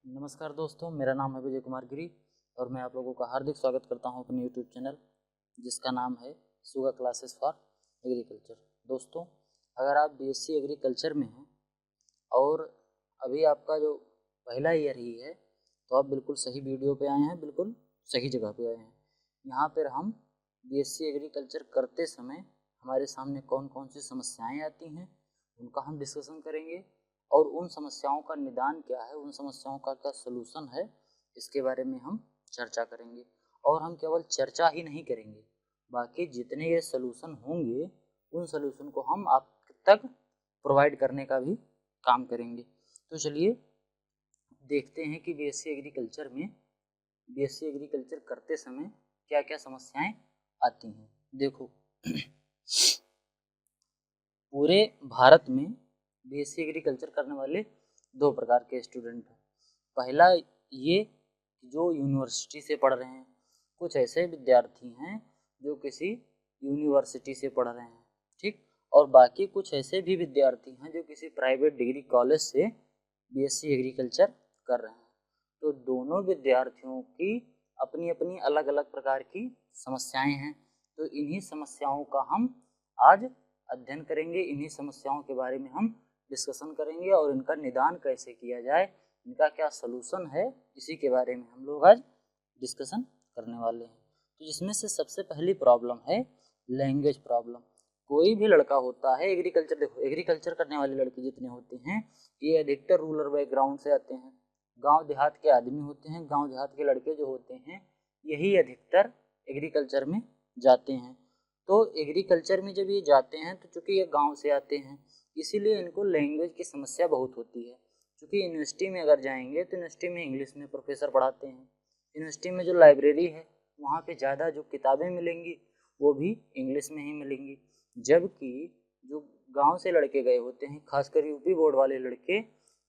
नमस्कार दोस्तों, मेरा नाम है विजय कुमार गिरी और मैं आप लोगों का हार्दिक स्वागत करता हूं अपने यूट्यूब चैनल जिसका नाम है सुगा क्लासेस फॉर एग्रीकल्चर। दोस्तों, अगर आप बीएससी एग्रीकल्चर में हैं और अभी आपका जो पहला ईयर ही है तो आप बिल्कुल सही वीडियो पे आए हैं, बिल्कुल सही जगह पे आए हैं। यहाँ पर हम बीएससी एग्रीकल्चर करते समय हमारे सामने कौन कौन सी समस्याएँ आती हैं उनका हम डिस्कशन करेंगे और उन समस्याओं का निदान क्या है, उन समस्याओं का क्या सलूशन है, इसके बारे में हम चर्चा करेंगे। और हम केवल चर्चा ही नहीं करेंगे, बाकी जितने ये सलूशन होंगे उन सलूशन को हम आप तक प्रोवाइड करने का भी काम करेंगे। तो चलिए देखते हैं कि बीएससी एग्रीकल्चर करते समय क्या क्या समस्याएं आती हैं। देखो पूरे भारत में बीएससी एग्रीकल्चर करने वाले दो प्रकार के स्टूडेंट हैं। पहला ये जो यूनिवर्सिटी से पढ़ रहे हैं, कुछ ऐसे विद्यार्थी हैं जो किसी यूनिवर्सिटी से पढ़ रहे हैं, ठीक, और बाकी कुछ ऐसे भी विद्यार्थी हैं जो किसी प्राइवेट डिग्री कॉलेज से बीएससी एग्रीकल्चर कर रहे हैं। तो दोनों विद्यार्थियों की अपनी अपनी अलग अलग प्रकार की समस्याएं हैं। तो इन्हीं समस्याओं का हम आज अध्ययन करेंगे, इन्हीं समस्याओं के बारे में हम डिस्कशन करेंगे और इनका निदान कैसे किया जाए, इनका क्या सलूशन है, इसी के बारे में हम लोग आज डिस्कशन करने वाले हैं। तो जिसमें से सबसे पहली प्रॉब्लम है लैंग्वेज प्रॉब्लम। कोई भी लड़का होता है एग्रीकल्चर, देखो एग्रीकल्चर करने वाले लड़के जितने होते हैं ये अधिकतर रूरल बैकग्राउंड से आते हैं, गांव देहात के आदमी होते हैं। गांव देहात के लड़के जो होते हैं यही अधिकतर एग्रीकल्चर में जाते हैं। तो एग्रीकल्चर में जब ये जाते हैं तो चूँकि ये गांव से आते हैं इसीलिए इनको लैंग्वेज की समस्या बहुत होती है। क्योंकि यूनिवर्सिटी में अगर जाएंगे तो यूनिवर्सिटी में इंग्लिश में प्रोफेसर पढ़ाते हैं, यूनिवर्सिटी में जो लाइब्रेरी है वहाँ पे ज़्यादा जो किताबें मिलेंगी वो भी इंग्लिश में ही मिलेंगी। जबकि जो गांव से लड़के गए होते हैं, खासकर यूपी बोर्ड वाले लड़के,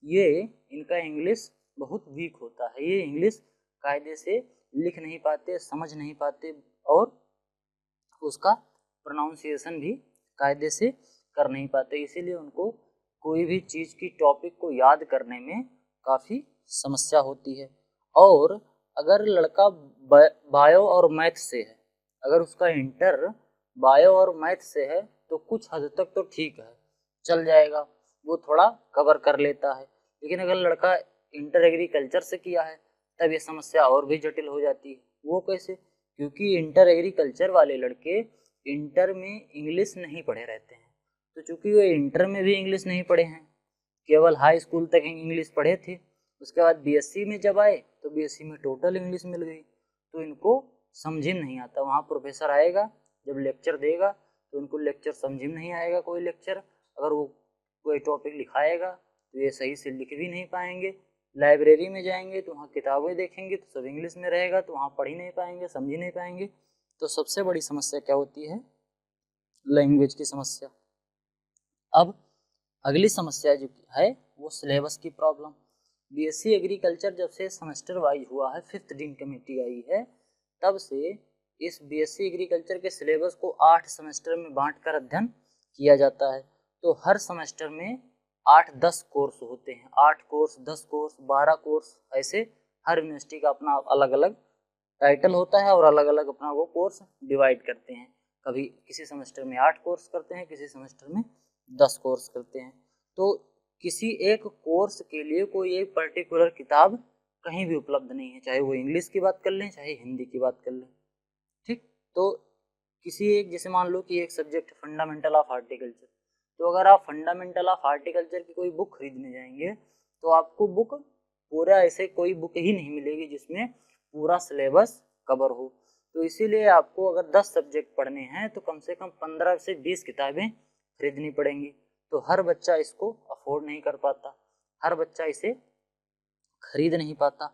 ये इनका इंग्लिश बहुत वीक होता है, ये इंग्लिश कायदे से लिख नहीं पाते, समझ नहीं पाते और उसका प्रोनाउंसिएशन भी कायदे से कर नहीं पाते। इसीलिए उनको कोई भी चीज़ की टॉपिक को याद करने में काफ़ी समस्या होती है। और अगर लड़का बायो और मैथ से है, अगर उसका इंटर बायो और मैथ से है तो कुछ हद तक तो ठीक है, चल जाएगा, वो थोड़ा कवर कर लेता है। लेकिन अगर लड़का इंटर एग्रीकल्चर से किया है तब ये समस्या और भी जटिल हो जाती है। वो कैसे? क्योंकि इंटर एग्रीकल्चर वाले लड़के इंटर में इंग्लिश नहीं पढ़े रहते हैं। तो चूंकि वो इंटर में भी इंग्लिश नहीं पढ़े हैं, केवल हाई स्कूल तक इंग्लिश पढ़े थे, उसके बाद बीएससी में जब आए तो बीएससी में टोटल इंग्लिश मिल गई, तो इनको समझ में नहीं आता। वहाँ प्रोफेसर आएगा जब लेक्चर देगा तो उनको लेक्चर समझ में नहीं आएगा। कोई लेक्चर अगर वो कोई टॉपिक लिखाएगा तो ये सही से लिख भी नहीं पाएंगे। लाइब्रेरी में जाएंगे तो वहाँ किताबें देखेंगे तो सब इंग्लिश में रहेगा, तो वहाँ पढ़ ही नहीं पाएंगे, समझ ही नहीं पाएंगे। तो सबसे बड़ी समस्या क्या होती है? लैंग्वेज की समस्या। अब अगली समस्या जो है वो सिलेबस की प्रॉब्लम। बीएससी एग्रीकल्चर जब से सेमेस्टर वाइज हुआ है, 5th डीन कमेटी आई है, तब से इस बीएससी एग्रीकल्चर के सिलेबस को 8 सेमेस्टर में बांटकर अध्ययन किया जाता है। तो हर सेमेस्टर में 8-10 कोर्स होते हैं, 8 कोर्स, 10 कोर्स, 12 कोर्स, ऐसे हर यूनिवर्सिटी का अपना अलग अलग टाइटल होता है और अलग अलग अपना वो कोर्स डिवाइड करते हैं। कभी किसी सेमेस्टर में 8 कोर्स करते हैं, किसी सेमेस्टर में 10 कोर्स करते हैं। तो किसी एक कोर्स के लिए कोई एक पर्टिकुलर किताब कहीं भी उपलब्ध नहीं है, चाहे वो इंग्लिश की बात कर लें चाहे हिंदी की बात कर लें, ठीक। तो किसी एक, जैसे मान लो कि एक सब्जेक्ट फंडामेंटल ऑफ हार्टिकल्चर, तो अगर आप फंडामेंटल ऑफ हार्टिकल्चर की कोई बुक खरीदने जाएंगे तो आपको बुक पूरा ऐसे कोई बुक ही नहीं मिलेगी जिसमें पूरा सिलेबस कवर हो। तो इसीलिए आपको अगर 10 सब्जेक्ट पढ़ने हैं तो कम से कम 15 से 20 किताबें खरीदनी पड़ेंगी। तो हर बच्चा इसको अफोर्ड नहीं कर पाता, हर बच्चा इसे खरीद नहीं पाता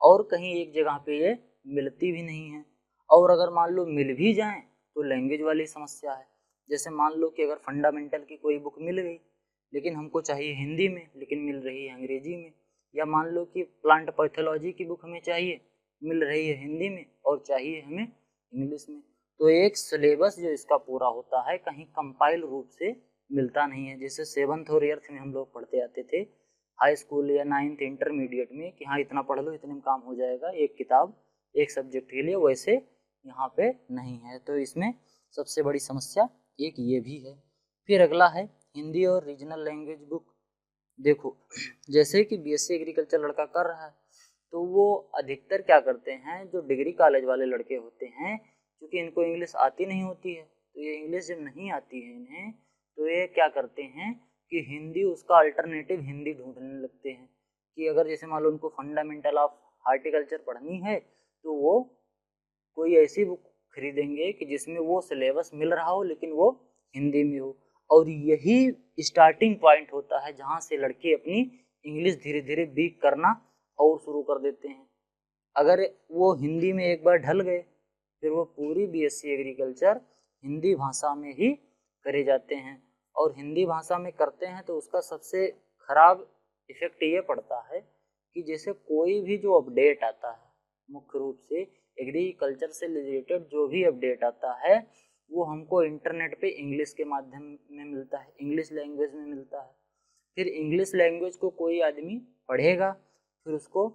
और कहीं एक जगह पे ये मिलती भी नहीं है। और अगर मान लो मिल भी जाएं तो लैंग्वेज वाली समस्या है। जैसे मान लो कि अगर फंडामेंटल की कोई बुक मिल गई लेकिन हमको चाहिए हिंदी में लेकिन मिल रही है अंग्रेजी में, या मान लो कि प्लांट पैथोलॉजी की बुक हमें चाहिए, मिल रही है हिंदी में और चाहिए हमें इंग्लिश में, तो एक सिलेबस जो इसका पूरा होता है कहीं कंपाइल रूप से मिलता नहीं है। जैसे 7th और 8th में हम लोग पढ़ते आते थे, हाई स्कूल या 9th इंटरमीडिएट में कि हाँ इतना पढ़ लो इतने में काम हो जाएगा एक किताब एक सब्जेक्ट के लिए, वैसे यहाँ पे नहीं है। तो इसमें सबसे बड़ी समस्या एक ये भी है। फिर अगला है हिंदी और रीजनल लैंग्वेज बुक। देखो जैसे कि बीएससी एग्रीकल्चर लड़का कर रहा है तो वो अधिकतर क्या करते हैं, जो डिग्री कॉलेज वाले लड़के होते हैं, क्योंकि इनको इंग्लिश आती नहीं होती है, तो ये इंग्लिश जब नहीं आती है इन्हें तो ये क्या करते हैं कि हिंदी उसका अल्टरनेटिव हिंदी ढूंढने लगते हैं। कि अगर जैसे मान लो उनको फंडामेंटल ऑफ हार्टिकल्चर पढ़नी है तो वो कोई ऐसी बुक खरीदेंगे कि जिसमें वो सिलेबस मिल रहा हो लेकिन वो हिंदी में हो। और यही स्टार्टिंग पॉइंट होता है जहाँ से लड़के अपनी इंग्लिश धीरे धीरे वीक करना और शुरू कर देते हैं। अगर वो हिंदी में एक बार ढल गए फिर वो पूरी बीएससी एग्रीकल्चर हिंदी भाषा में ही करे जाते हैं। और हिंदी भाषा में करते हैं तो उसका सबसे खराब इफेक्ट ये पड़ता है कि जैसे कोई भी जो अपडेट आता है, मुख्य रूप से एग्रीकल्चर से रिलेटेड जो भी अपडेट आता है वो हमको इंटरनेट पे इंग्लिश के माध्यम में मिलता है, इंग्लिश लैंग्वेज में मिलता है। फिर इंग्लिश लैंग्वेज को कोई आदमी पढ़ेगा, फिर उसको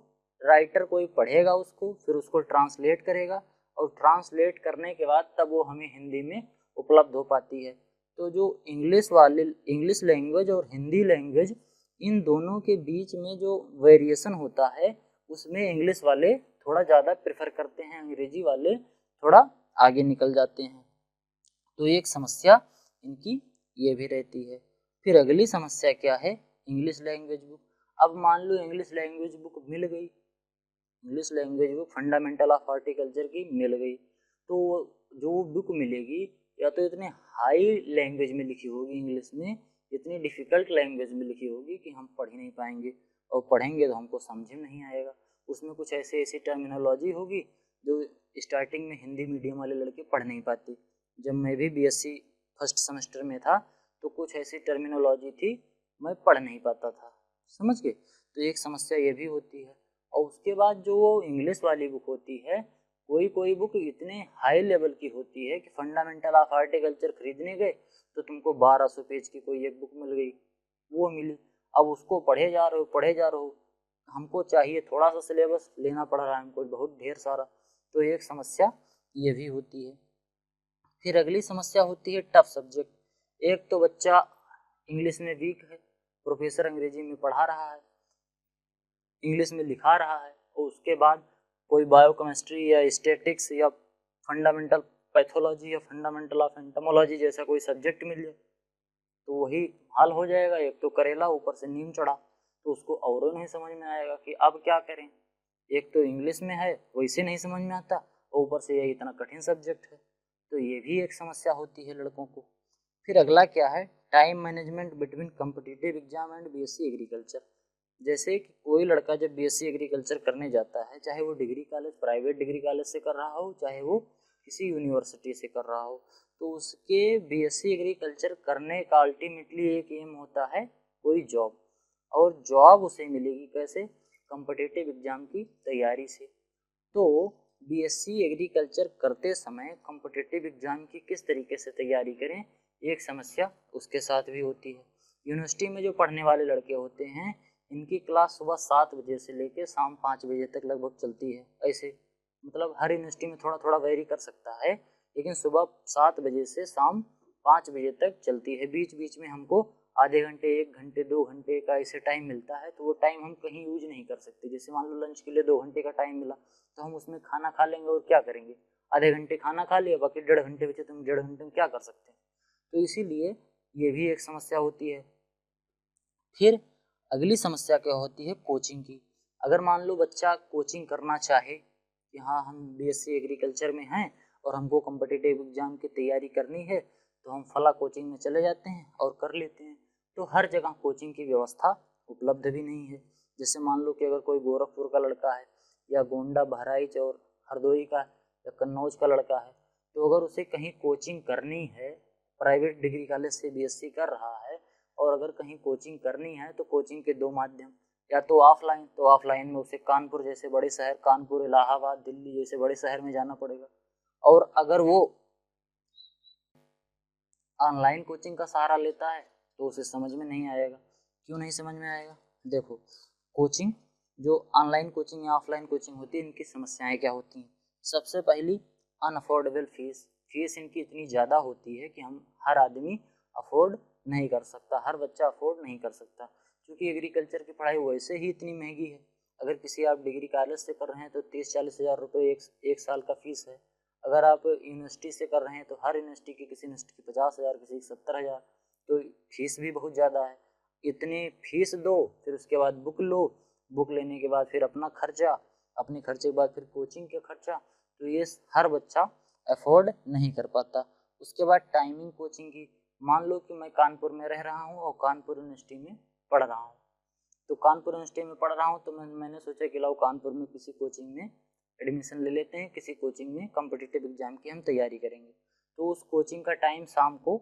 राइटर कोई पढ़ेगा उसको, फिर उसको ट्रांसलेट करेगा और ट्रांसलेट करने के बाद तब वो हमें हिंदी में उपलब्ध हो पाती है। तो जो इंग्लिश लैंग्वेज और हिंदी लैंग्वेज इन दोनों के बीच में जो वेरिएशन होता है उसमें इंग्लिश वाले थोड़ा ज़्यादा प्रेफर करते हैं, अंग्रेजी वाले थोड़ा आगे निकल जाते हैं। तो एक समस्या इनकी ये भी रहती है। फिर अगली समस्या क्या है, इंग्लिश लैंग्वेज बुक। अब मान लो इंग्लिश लैंग्वेज बुक मिल गई, English language book fundamental of horticulture की मिल गई, तो जो बुक मिलेगी या तो इतने हाई लैंग्वेज में लिखी होगी इंग्लिश में, इतनी डिफ़िकल्ट लैंग्वेज में लिखी होगी कि हम पढ़ ही नहीं पाएंगे, और पढ़ेंगे तो हमको समझ में नहीं आएगा। उसमें कुछ ऐसी टर्मिनोलॉजी होगी जो स्टार्टिंग में हिंदी मीडियम वाले लड़के पढ़ नहीं पाते। जब मैं भी बीएससी फर्स्ट सेमेस्टर में था तो कुछ ऐसी टर्मिनोलॉजी थी मैं पढ़ नहीं पाता था, समझ गए। तो एक समस्या ये भी होती है। और उसके बाद जो इंग्लिश वाली बुक होती है, कोई कोई बुक इतने हाई लेवल की होती है कि फंडामेंटल ऑफ हॉर्टिकल्चर खरीदने गए तो तुमको 1200 पेज की कोई एक बुक मिल गई, वो मिली। अब उसको पढ़े जा रहे हो, हमको चाहिए थोड़ा सा सिलेबस, लेना पड़ रहा है हमको बहुत ढेर सारा। तो एक समस्या ये भी होती है। फिर अगली समस्या होती है टफ सब्जेक्ट। एक तो बच्चा इंग्लिश में वीक है, प्रोफेसर अंग्रेजी में पढ़ा रहा है, इंग्लिश में लिखा रहा है, और उसके बाद कोई बायोकेमिस्ट्री या स्टैटिक्स या फंडामेंटल पैथोलॉजी या फंडामेंटल ऑफ एंटोमोलॉजी जैसा कोई सब्जेक्ट मिल जाए तो वही हाल हो जाएगा। एक तो करेला ऊपर से नीम चढ़ा, तो उसको और नहीं समझ में आएगा कि अब क्या करें। एक तो इंग्लिश में है वैसे नहीं समझ में आता, और ऊपर से ये इतना कठिन सब्जेक्ट है। तो ये भी एक समस्या होती है लड़कों को। फिर अगला क्या है, time management between competitive exam and BSc agriculture. जैसे कि कोई लड़का जब बीएससी एग्रीकल्चर करने जाता है, चाहे वो degree college private degree college से कर रहा हो, चाहे वो किसी यूनिवर्सिटी से कर रहा हो, तो उसके बीएससी एग्रीकल्चर करने का अल्टीमेटली एक एम होता है कोई जॉब। और जॉब उसे मिलेगी कैसे, कॉम्पिटिटिव एग्जाम की तैयारी से। तो बीएससी एग्रीकल्चर करते समय कॉम्पिटिटिव एग्जाम की किस तरीके से तैयारी करें, एक समस्या उसके साथ भी होती है। यूनिवर्सिटी में जो पढ़ने वाले लड़के होते हैं इनकी क्लास सुबह 7 बजे से लेकर शाम 5 बजे तक लगभग चलती है। ऐसे मतलब हर यूनिवर्सिटी में थोड़ा थोड़ा वेरी कर सकता है, लेकिन सुबह 7 बजे से शाम 5 बजे तक चलती है। बीच बीच में हमको आधे घंटे 1 घंटे 2 घंटे का ऐसे टाइम मिलता है, तो वो टाइम हम कहीं यूज नहीं कर सकते। जैसे मान लो लंच के लिए 2 घंटे का टाइम मिला तो हम उसमें खाना खा लेंगे और क्या करेंगे, आधे घंटे खाना खा लिया, बाकी 1.5 घंटे बचे तो हम 1.5 घंटे में क्या कर सकते हैं। तो इसीलिए ये भी एक समस्या होती है। फिर अगली समस्या क्या होती है, कोचिंग की। अगर मान लो बच्चा कोचिंग करना चाहे कि हाँ हम बीएससी एग्रीकल्चर में हैं और हमको कॉम्पिटिटिव एग्जाम की तैयारी करनी है, तो हम फला कोचिंग में चले जाते हैं और कर लेते हैं। तो हर जगह कोचिंग की व्यवस्था उपलब्ध भी नहीं है। जैसे मान लो कि अगर कोई गोरखपुर का लड़का है या गोंडा बहराइच और हरदोई का या कन्नौज का लड़का है, तो अगर उसे कहीं कोचिंग करनी है, प्राइवेट डिग्री कॉलेज से बीएससी कर रहा है और अगर कहीं कोचिंग करनी है तो कोचिंग के 2 माध्यम, या तो ऑफलाइन, तो ऑफलाइन में उसे कानपुर जैसे बड़े शहर, कानपुर, इलाहाबाद, दिल्ली जैसे बड़े शहर में जाना पड़ेगा। और अगर वो ऑनलाइन कोचिंग का सहारा लेता है तो उसे समझ में नहीं आएगा। क्यों नहीं समझ में आएगा, देखो, कोचिंग जो ऑनलाइन कोचिंग या ऑफलाइन कोचिंग होती है, इनकी समस्याएं क्या होती हैं। सबसे पहली, अनअफोर्डेबल फीस। फीस इनकी इतनी ज़्यादा होती है कि हम हर आदमी अफोर्ड नहीं कर सकता, हर बच्चा अफोर्ड नहीं कर सकता, क्योंकि एग्रीकल्चर की पढ़ाई वैसे ही इतनी महंगी है। अगर किसी आप डिग्री कॉलेज से कर रहे हैं तो 30-40 हज़ार रुपये एक साल का फीस है। अगर आप यूनिवर्सिटी से कर रहे हैं तो हर यूनिवर्सिटी की, किसी यूनिवर्सिटी की 50 हज़ार, किसी की 70 हज़ार, तो फीस भी बहुत ज़्यादा है। इतनी फीस दो, फिर उसके बाद बुक लो, बुक लेने के बाद फिर अपना खर्चा, अपने खर्चे के बाद फिर कोचिंग का खर्चा, तो ये हर बच्चा अफोर्ड नहीं कर पाता। उसके बाद टाइमिंग कोचिंग की, मान लो कि मैं कानपुर में रह रहा हूँ और कानपुर यूनिवर्सिटी में पढ़ रहा हूँ, तो कानपुर यूनिवर्सिटी में पढ़ रहा हूँ तो मैंने सोचा कि लाओ कानपुर में किसी कोचिंग में एडमिशन ले लेते हैं, किसी कोचिंग में कॉम्पिटिटिव एग्जाम की हम तैयारी करेंगे। तो उस कोचिंग का टाइम शाम को,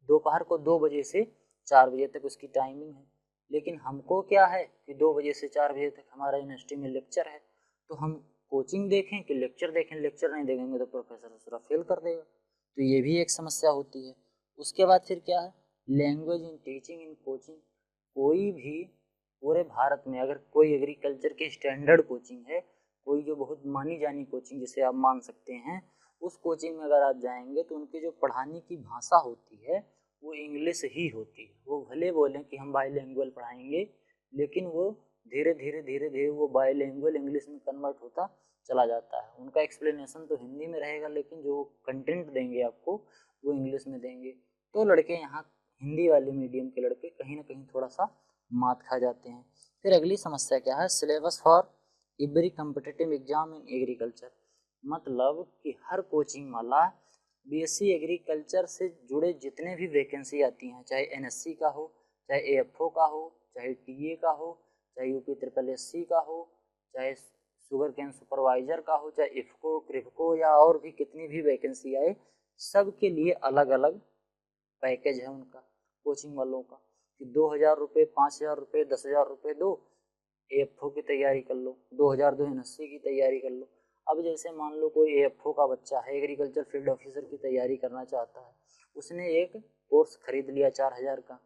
दोपहर को 2 बजे से 4 बजे तक उसकी टाइमिंग है। लेकिन हमको क्या है कि 2 बजे से 4 बजे तक हमारा यूनिवर्सिटी में लेक्चर है, तो हम कोचिंग देखें कि लेक्चर देखें। लेक्चर नहीं देखेंगे तो प्रोफेसर दूसरा फेल कर देगा, तो ये भी एक समस्या होती है। उसके बाद फिर क्या है, language in teaching in coaching. कोई भी पूरे भारत में अगर कोई एग्रीकल्चर की स्टैंडर्ड कोचिंग है, कोई जो बहुत मानी जानी कोचिंग जिसे आप मान सकते हैं, उस कोचिंग में अगर आप जाएंगे तो उनकी जो पढ़ाने की भाषा होती है वो इंग्लिश ही होती है। वो भले बोलें कि हम बाईलैंग्वेज पढ़ाएंगे, लेकिन वो धीरे धीरे वो बाईलैंग्वेज इंग्लिश में कन्वर्ट होता चला जाता है। उनका एक्सप्लेनेशन तो हिंदी में रहेगा, लेकिन जो कंटेंट देंगे आपको वो इंग्लिश में देंगे। तो लड़के यहाँ, हिंदी वाले मीडियम के लड़के कहीं ना कहीं थोड़ा सा मात खा जाते हैं। फिर अगली समस्या क्या है, syllabus for every competitive exam in agriculture. मतलब कि हर कोचिंग वाला बीएससी एग्रीकल्चर से जुड़े जितने भी वैकेंसी आती हैं, चाहे एनएससी का हो, चाहे एएफओ का हो, चाहे टीए का हो, चाहे यूपी ट्रिपल एससी का हो, चाहे शुगर कैन सुपरवाइजर का हो, चाहे इफको क्रिफको या और भी कितनी भी वैकेंसी आए, सब के लिए अलग अलग पैकेज है उनका, कोचिंग वालों का, कि 2,000 रुपये, 5,000 रुपये, 10,000 रुपये दो, एएफओ की तैयारी कर लो, 2,000 दो एनएससी की तैयारी कर लो। अब जैसे मान लो कोई एएफओ का बच्चा है, एग्रीकल्चर फील्ड ऑफिसर की तैयारी करना चाहता है, उसने एक कोर्स खरीद लिया 4,000 का,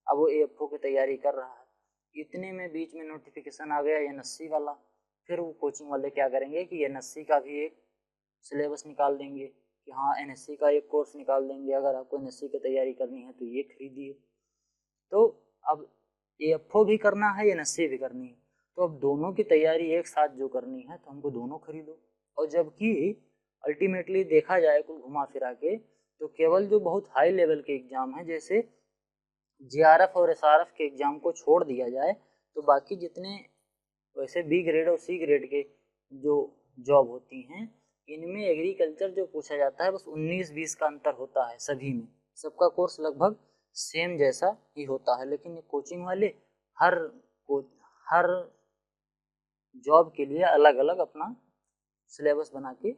अब वो एएफओ की तैयारी कर रहा है। इतने में बीच में नोटिफिकेशन आ गया एनएससी वाला, फिर वो कोचिंग वाले क्या करेंगे कि एनएससी का भी एक सिलेबस निकाल देंगे कि हाँ एनएससी का एक कोर्स निकाल देंगे, अगर आपको एनएससी की तैयारी करनी है तो ये खरीदिए। तो अब एएफओ भी करना है, एनएससी भी करनी है, तो अब दोनों की तैयारी एक साथ जो करनी है तो हमको दोनों खरीदो। और जबकि अल्टीमेटली देखा जाए कुल घुमा फिरा के, तो केवल जो बहुत हाई लेवल के एग्जाम है, जैसे जेआरएफ और एसआरएफ के एग्जाम को छोड़ दिया जाए, तो बाकी जितने वैसे बी ग्रेड और सी ग्रेड के जो जॉब होती हैं, इनमें एग्रीकल्चर जो पूछा जाता है बस 19-20 का अंतर होता है सभी में, सबका कोर्स लगभग सेम जैसा ही होता है। लेकिन ये कोचिंग वाले हर हर जॉब के लिए अलग अलग अपना सिलेबस बना के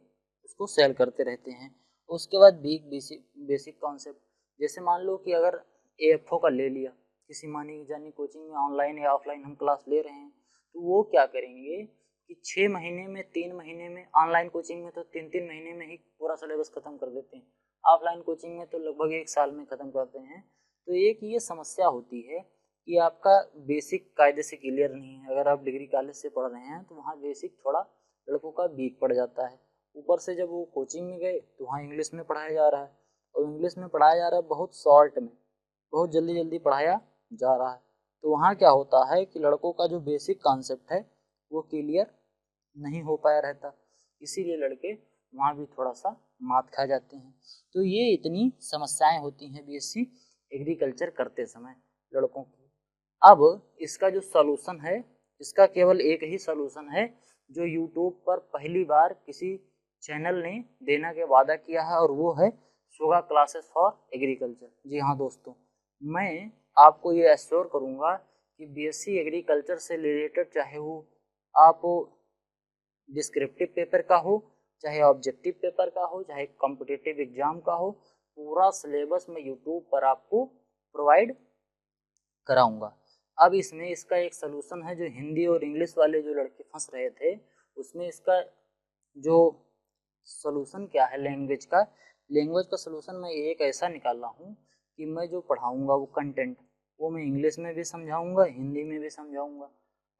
उसको सेल करते रहते हैं। उसके बाद बेसिक कॉन्सेप्ट, जैसे मान लो कि अगर एएफओ का ले लिया, किसी मानी जानी कोचिंग में ऑनलाइन या ऑफलाइन हम क्लास ले रहे हैं, तो वो क्या करेंगे कि 6 महीने में, 3 महीने में, ऑनलाइन कोचिंग में तो 3-3 महीने में ही पूरा सिलेबस खत्म कर देते हैं, ऑफलाइन कोचिंग में तो लगभग 1 साल में खत्म करते हैं। तो एक ये समस्या होती है कि आपका बेसिक कायदे से क्लियर नहीं है। अगर आप डिग्री कॉलेज से पढ़ रहे हैं तो वहाँ बेसिक थोड़ा लड़कों का वीक पड़ जाता है। ऊपर से जब वो कोचिंग में गए तो वहाँ इंग्लिश में पढ़ाया जा रहा है, और इंग्लिश में पढ़ाया जा रहा है बहुत शॉर्ट में, बहुत जल्दी जल्दी पढ़ाया जा रहा है। तो वहाँ क्या होता है कि लड़कों का जो बेसिक कॉन्सेप्ट है वो क्लियर नहीं हो पाया रहता, इसीलिए लड़के वहाँ भी थोड़ा सा मात खा जाते हैं। तो ये इतनी समस्याएं होती हैं बीएससी एग्रीकल्चर करते समय लड़कों की। अब इसका जो सलूशन है, इसका केवल एक ही सलूशन है जो यूट्यूब पर पहली बार किसी चैनल ने देने का वादा किया है, और वो है सुगा क्लासेस फॉर एग्रीकल्चर। जी हाँ दोस्तों, मैं आपको ये एश्योर करूँगा कि बीएससी एग्रीकल्चर से रिलेटेड, चाहे वो आप डिस्क्रिप्टिव पेपर का हो, चाहे ऑब्जेक्टिव पेपर का हो, चाहे कॉम्पिटिटिव एग्जाम का हो, पूरा सिलेबस मैं यूट्यूब पर आपको प्रोवाइड कराऊंगा। अब इसमें इसका एक सलूशन है, जो हिंदी और इंग्लिश वाले जो लड़के फंस रहे थे, उसमें इसका जो सलूशन क्या है लैंग्वेज का सलूशन मैं एक ऐसा निकाला हूँ कि मैं जो पढ़ाऊंगा वो कंटेंट, वो मैं इंग्लिश में भी समझाऊंगा, हिंदी में भी समझाऊंगा,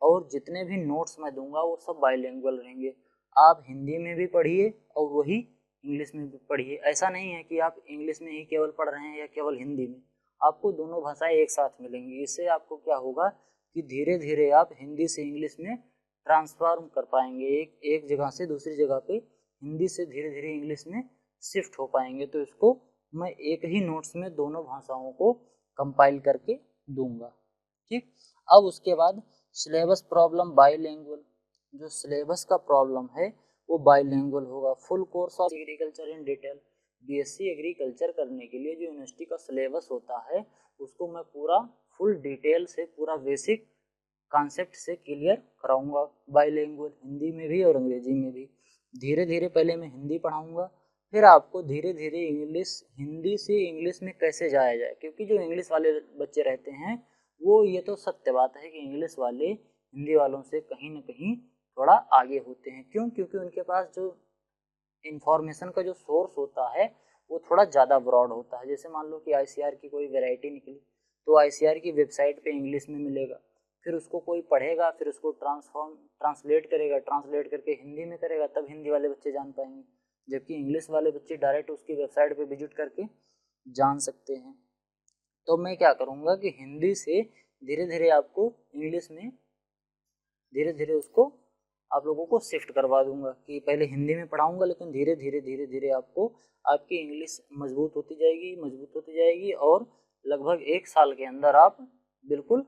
और जितने भी नोट्स मैं दूंगा वो सब बाइलिंगुअल रहेंगे। आप हिंदी में भी पढ़िए और वही इंग्लिश में भी पढ़िए। ऐसा नहीं है कि आप इंग्लिश में ही केवल पढ़ रहे हैं या केवल हिंदी में, आपको दोनों भाषाएं एक साथ मिलेंगी। इससे आपको क्या होगा कि धीरे धीरे आप हिंदी से इंग्लिश में ट्रांसफॉर्म कर पाएंगे, एक जगह से दूसरी जगह पे हिंदी से धीरे धीरे इंग्लिश में शिफ्ट हो पाएंगे। तो इसको मैं एक ही नोट्स में दोनों भाषाओं को कंपाइल करके दूंगा। ठीक, अब उसके बाद सिलेबस प्रॉब्लम बाइलिंगुअल। जो सिलेबस का प्रॉब्लम है वो बाइलिंगुअल होगा। Full course of agriculture in detail, BSc agriculture करने के लिए जो यूनिवर्सिटी का सिलेबस होता है उसको मैं पूरा फुल डिटेल से, पूरा बेसिक कॉन्सेप्ट से क्लियर कराऊंगा, बाइलिंगुअल, हिंदी में भी और अंग्रेजी में भी। धीरे धीरे पहले मैं हिंदी पढ़ाऊंगा, फिर आपको धीरे धीरे इंग्लिश, हिंदी से इंग्लिश में कैसे जाया जाए, क्योंकि जो इंग्लिश वाले बच्चे रहते हैं वो, ये तो सत्य बात है कि इंग्लिश वाले हिंदी वालों से कहीं ना कहीं थोड़ा आगे होते हैं। क्यों? क्योंकि उनके पास जो इंफॉर्मेशन का जो सोर्स होता है वो थोड़ा ज़्यादा ब्रॉड होता है। जैसे मान लो कि आईसीआर की कोई वैरायटी निकली तो आईसीआर की वेबसाइट पे इंग्लिश में मिलेगा, फिर उसको कोई पढ़ेगा, फिर उसको ट्रांसलेट करेगा, ट्रांसलेट करके हिंदी में करेगा, तब हिंदी वाले बच्चे जान पाएंगे। जबकि इंग्लिश वाले बच्चे डायरेक्ट उसकी वेबसाइट पे विजिट करके जान सकते हैं। तो मैं क्या करूँगा कि हिंदी से धीरे धीरे आपको इंग्लिश में धीरे धीरे उसको आप लोगों को शिफ्ट करवा दूंगा, कि पहले हिंदी में पढ़ाऊंगा लेकिन धीरे धीरे आपको आपकी इंग्लिश मजबूत होती जाएगी और लगभग 1 साल के अंदर आप बिल्कुल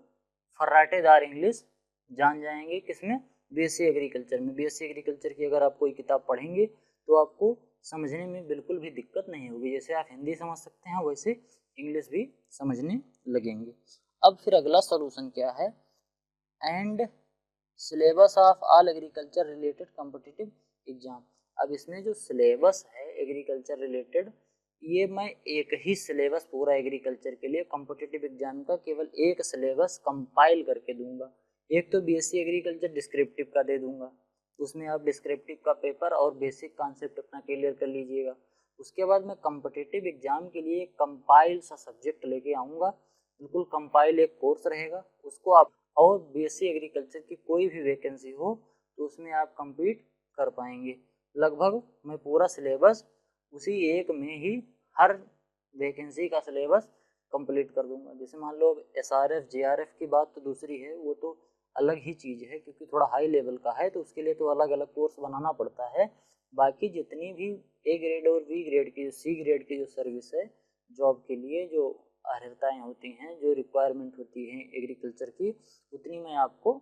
फर्राटेदार इंग्लिश जान जाएंगे। किसमें? बीएससी एग्रीकल्चर में। बीएससी एग्रीकल्चर की अगर आप कोई किताब पढ़ेंगे तो आपको समझने में बिल्कुल भी दिक्कत नहीं होगी। जैसे आप हिंदी समझ सकते हैं वैसे इंग्लिश भी समझने लगेंगे। अब फिर अगला सॉल्यूशन क्या है? And syllabus of all agriculture related competitive exam. अब इसमें जो सिलेबस है एग्रीकल्चर रिलेटेड, ये मैं एक ही सिलेबस पूरा एग्रीकल्चर के लिए कॉम्पिटिटिव एग्जाम का केवल एक सिलेबस कंपाइल करके दूंगा। एक तो बीएससी एग्रीकल्चर डिस्क्रिप्टिव का दे दूंगा, उसमें आप डिस्क्रिप्टिव का पेपर और बेसिक कॉन्सेप्ट अपना क्लियर कर लीजिएगा। उसके बाद मैं कॉम्पिटिटिव एग्जाम के लिए कंपाइल सा सब्जेक्ट लेके आऊँगा, बिल्कुल कंपाइल एक कोर्स रहेगा, उसको आप, और बीएससी एग्रीकल्चर की कोई भी वैकेंसी हो तो उसमें आप कंप्लीट कर पाएंगे। लगभग मैं पूरा सिलेबस उसी एक में ही हर वैकेंसी का सिलेबस कंप्लीट कर दूंगा। जैसे मान लो एसआरएफ जेआरएफ की बात तो दूसरी है, वो तो अलग ही चीज़ है क्योंकि थोड़ा हाई लेवल का है, तो उसके लिए तो अलग अलग कोर्स बनाना पड़ता है। बाकी जितनी भी ए ग्रेड और बी ग्रेड की, सी ग्रेड की जो सर्विस है जॉब के लिए, जो अर्हताएँ होती हैं, जो रिक्वायरमेंट होती हैं एग्रीकल्चर की, उतनी मैं आपको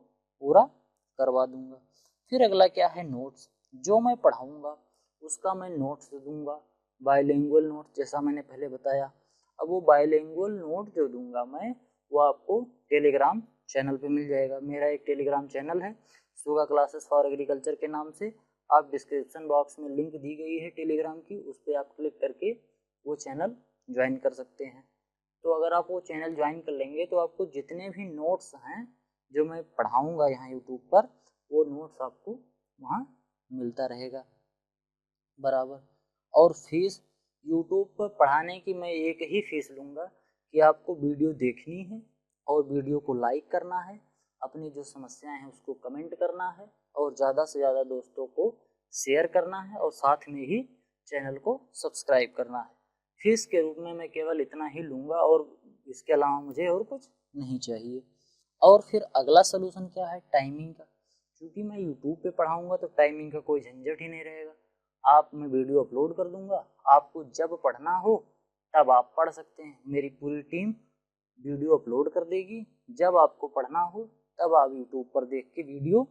पूरा करवा दूंगा। फिर अगला क्या है? नोट्स। जो मैं पढ़ाऊंगा उसका मैं नोट्स दूंगा, बाइलिंगुअल नोट्स, जैसा मैंने पहले बताया। अब वो बाइलिंगुअल नोट जो दूंगा मैं, वो आपको टेलीग्राम चैनल पे मिल जाएगा। मेरा एक टेलीग्राम चैनल है सुगा क्लासेस फॉर एग्रीकल्चर के नाम से, आप डिस्क्रिप्शन बॉक्स में लिंक दी गई है टेलीग्राम की, उस पर आप क्लिक करके वो चैनल ज्वाइन कर सकते हैं। तो अगर आप वो चैनल ज्वाइन कर लेंगे तो आपको जितने भी नोट्स हैं जो मैं पढ़ाऊँगा यहाँ यूट्यूब पर, वो नोट्स आपको वहाँ मिलता रहेगा बराबर। और फीस यूट्यूब पर पढ़ाने की मैं एक ही फीस लूँगा कि आपको वीडियो देखनी है और वीडियो को लाइक करना है, अपनी जो समस्याएं हैं उसको कमेंट करना है और ज़्यादा से ज़्यादा दोस्तों को शेयर करना है और साथ में ही चैनल को सब्सक्राइब करना है। फीस के रूप में मैं केवल इतना ही लूँगा और इसके अलावा मुझे और कुछ नहीं चाहिए। और फिर अगला सलूशन क्या है? टाइमिंग का। क्योंकि मैं यूट्यूब पे पढ़ाऊँगा तो टाइमिंग का कोई झंझट ही नहीं रहेगा। आप, मैं वीडियो अपलोड कर दूँगा, आपको जब पढ़ना हो तब आप पढ़ सकते हैं। मेरी पूरी टीम वीडियो अपलोड कर देगी, जब आपको पढ़ना हो तब आप यूट्यूब पर देख के वीडियो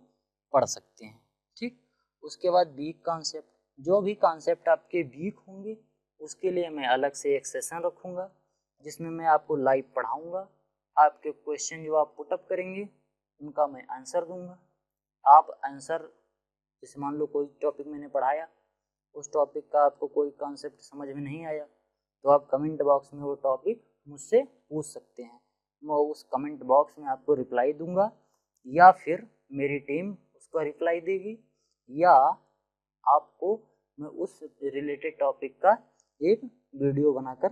पढ़ सकते हैं। ठीक। उसके बाद वीक कॉन्सेप्ट, जो भी कॉन्सेप्ट आपके वीक होंगे उसके लिए मैं अलग से एक सेशन रखूँगा जिसमें मैं आपको लाइव पढ़ाऊँगा। आपके क्वेश्चन जो आप पुटअप करेंगे उनका मैं आंसर दूँगा। आप आंसर, जैसे मान लो कोई टॉपिक मैंने पढ़ाया, उस टॉपिक का आपको कोई कॉन्सेप्ट समझ में नहीं आया तो आप कमेंट बॉक्स में वो टॉपिक मुझसे पूछ सकते हैं। मैं उस कमेंट बॉक्स में आपको रिप्लाई दूंगा या फिर मेरी टीम उसका रिप्लाई देगी, या आपको मैं उस रिलेटेड टॉपिक का एक वीडियो बनाकर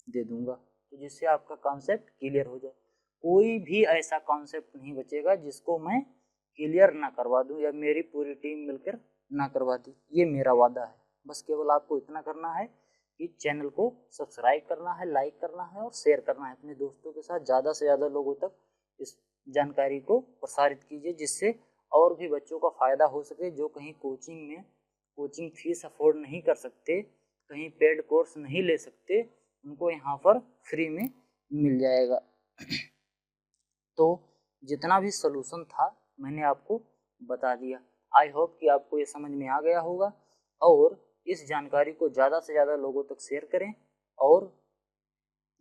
दे दूंगा, तो जिससे आपका कॉन्सेप्ट क्लियर हो जाए। कोई भी ऐसा कॉन्सेप्ट नहीं बचेगा जिसको मैं क्लियर ना करवा दूं या मेरी पूरी टीम मिलकर ना करवा दी। ये मेरा वादा है। बस केवल आपको इतना करना है कि चैनल को सब्सक्राइब करना है, लाइक करना है और शेयर करना है अपने दोस्तों के साथ। ज़्यादा से ज़्यादा लोगों तक इस जानकारी को प्रसारित कीजिए, जिससे और भी बच्चों का फ़ायदा हो सके जो कहीं कोचिंग फीस अफोर्ड नहीं कर सकते, कहीं पेड कोर्स नहीं ले सकते, उनको यहाँ पर फ्री में मिल जाएगा। तो जितना भी सलूशन था मैंने आपको बता दिया। आई होप कि आपको ये समझ में आ गया होगा और इस जानकारी को ज़्यादा से ज़्यादा लोगों तक शेयर करें और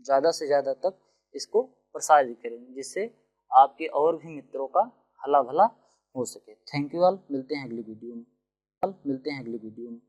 ज़्यादा से ज़्यादा तक इसको प्रसारित करें, जिससे आपके और भी मित्रों का भला भला हो सके। Thank you all. मिलते हैं अगली वीडियो में।